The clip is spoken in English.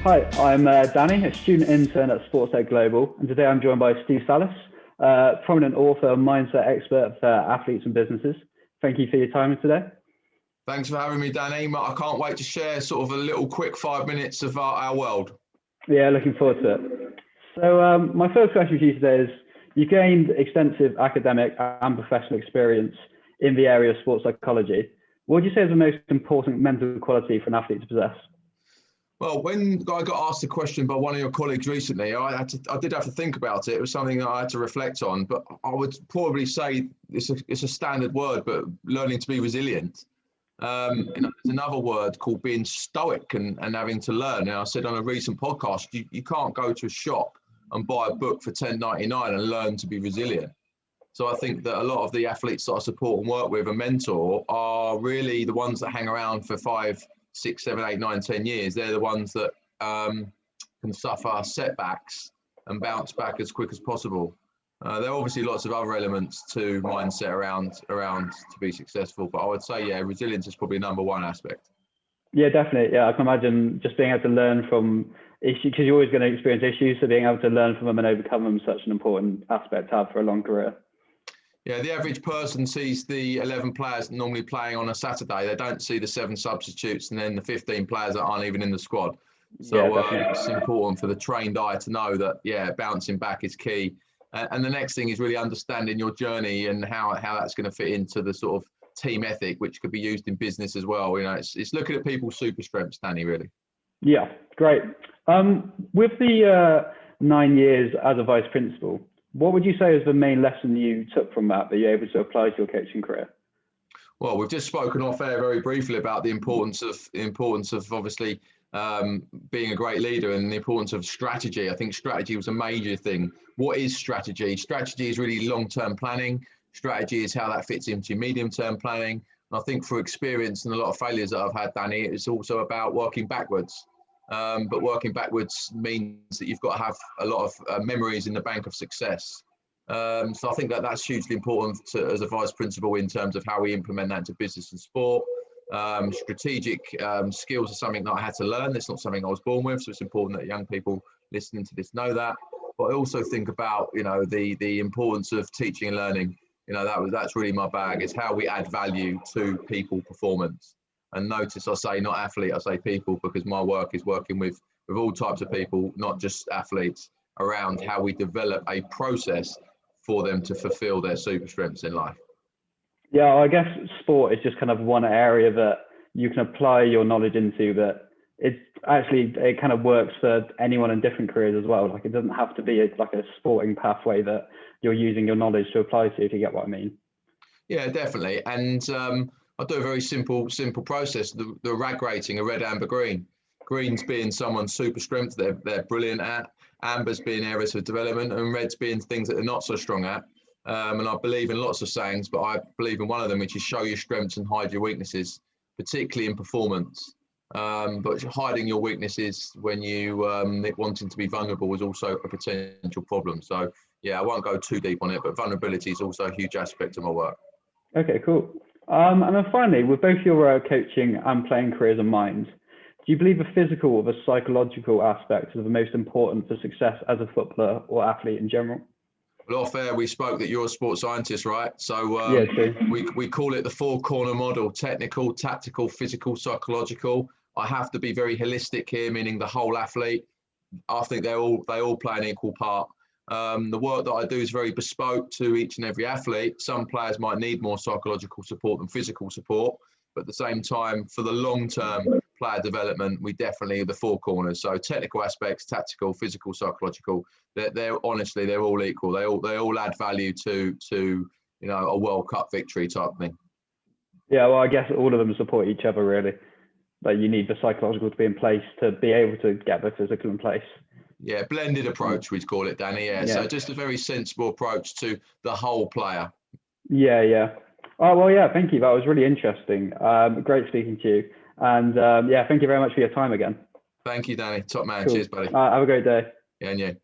Hi, I'm Danny, a student intern at SportsTech Global, and today I'm joined by Steve Sallis, prominent author and mindset expert for athletes and businesses. Thank you for your time today. Thanks for having me, Danny. I can't wait to share sort of a little quick 5 minutes of our world. Yeah, looking forward to it. So my first question for you today is, you gained extensive academic and professional experience in the area of sports psychology. What would you say is the most important mental quality for an athlete to possess? Well, when I got asked the question by one of your colleagues recently, I did have to think about it. It was something that I had to reflect on, but I would probably say it's a standard word, but learning to be resilient. There's another word called being stoic and having to learn. And I said on a recent podcast, you can't go to a shop and buy a book for $10.99 and learn to be resilient. So I think that a lot of the athletes that I support and work with and mentor are really the ones that hang around for 5, 6, 7, 8, 9, 10 years. They're the ones that can suffer setbacks and bounce back as quick as possible. There are obviously lots of other elements to mindset around to be successful, but I would say, yeah, resilience is probably number one aspect. Yeah, definitely. Yeah, I can imagine just being able to learn from issues, because you're always going to experience issues, so being able to learn from them and overcome them is such an important aspect to have for a long career. Yeah, the average person sees the 11 players normally playing on a Saturday. They don't see the 7 substitutes and then the 15 players that aren't even in the squad. So it's important for the trained eye to know that, yeah, bouncing back is key. And the next thing is really understanding your journey and how that's going to fit into the sort of team ethic, which could be used in business as well. You know, it's looking at people's super strengths, Danny, really. Yeah, great. With the 9 years as a vice principal, what would you say is the main lesson you took from that you're able to apply to your coaching career? Well, we've just spoken off air very briefly about the importance of obviously being a great leader and the importance of strategy. I think strategy was a major thing. What is strategy? Strategy is really long-term planning. Strategy is how that fits into medium-term planning. And I think through experience and a lot of failures that I've had, Danny, it's also about working backwards. But working backwards means that you've got to have a lot of memories in the bank of success. So I think that's hugely important as a vice principal in terms of how we implement that into business and sport. Strategic skills are something that I had to learn. It's not something I was born with, so it's important that young people listening to this know that. But I also think about, the importance of teaching and learning. That's really my bag. It's how we add value to people performance. And notice I say not athlete, I say people, because my work is working with all types of people, not just athletes, around how we develop a process for them to fulfill their super strengths in life. Yeah, I guess sport is just kind of one area that you can apply your knowledge into, that it kind of works for anyone in different careers as well. Like, it doesn't have to be like a sporting pathway that you're using your knowledge to apply to, if you get what I mean. Yeah, definitely. And I do a very simple process, the RAG rating, a red, amber, green. Greens being someone's super strength they're brilliant at, ambers being areas of development, and reds being things that they're not so strong at. And I believe in lots of sayings, but I believe in one of them, which is show your strengths and hide your weaknesses, particularly in performance. But hiding your weaknesses when you wanting to be vulnerable is also a potential problem. So yeah, I won't go too deep on it, but vulnerability is also a huge aspect of my work. Okay, cool. And then finally, with both your coaching and playing careers in mind, do you believe the physical or the psychological aspects are the most important for success as a footballer or athlete in general? Well, off air, we spoke that you're a sports scientist, right? So yeah, true. we call it the 4-corner model: technical, tactical, physical, psychological. I have to be very holistic here, meaning the whole athlete. I think they all play an equal part. The work that I do is very bespoke to each and every athlete. Some players might need more psychological support than physical support, but at the same time, for the long-term player development, we definitely are the 4 corners. So technical aspects, tactical, physical, psychological, they're honestly, they're all equal. They all add value to a World Cup victory type thing. Yeah, well, I guess all of them support each other, really. Like, you need the psychological to be in place to be able to get the physical in place. Yeah, blended approach, we'd call it, Danny. Yeah, so just a very sensible approach to the whole player. Yeah. Oh, well, yeah, thank you. That was really interesting. Great speaking to you. And thank you very much for your time again. Thank you, Danny. Top man. Cool. Cheers, buddy. Have a great day. Yeah, and you.